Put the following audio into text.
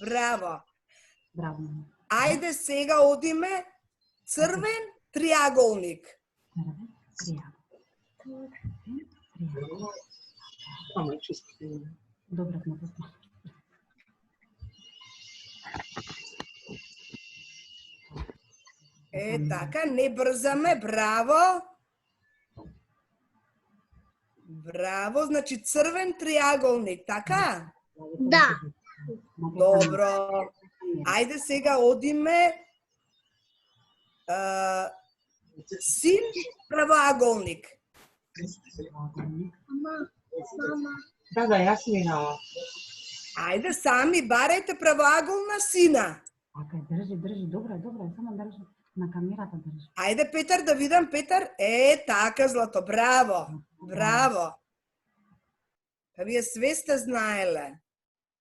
Bravo. Bravo. Ajde сега одиме црвен триаголник. Crven triangol. Triangol. Само чисто. Добре сме пуснали. Така, не брзаме, браво. Браво, значи црвен триаголник, така? Да. Добро. Ајде сега одиме син правоаголник. Мама. Да, јас минала. Ајде сами барајте правоаголна сина. Така, држи, добро, само држи. На камерата држи. Ајде Петар да видам, Петар. Така Злато, браво. Браво. Па вие све сте знаеле.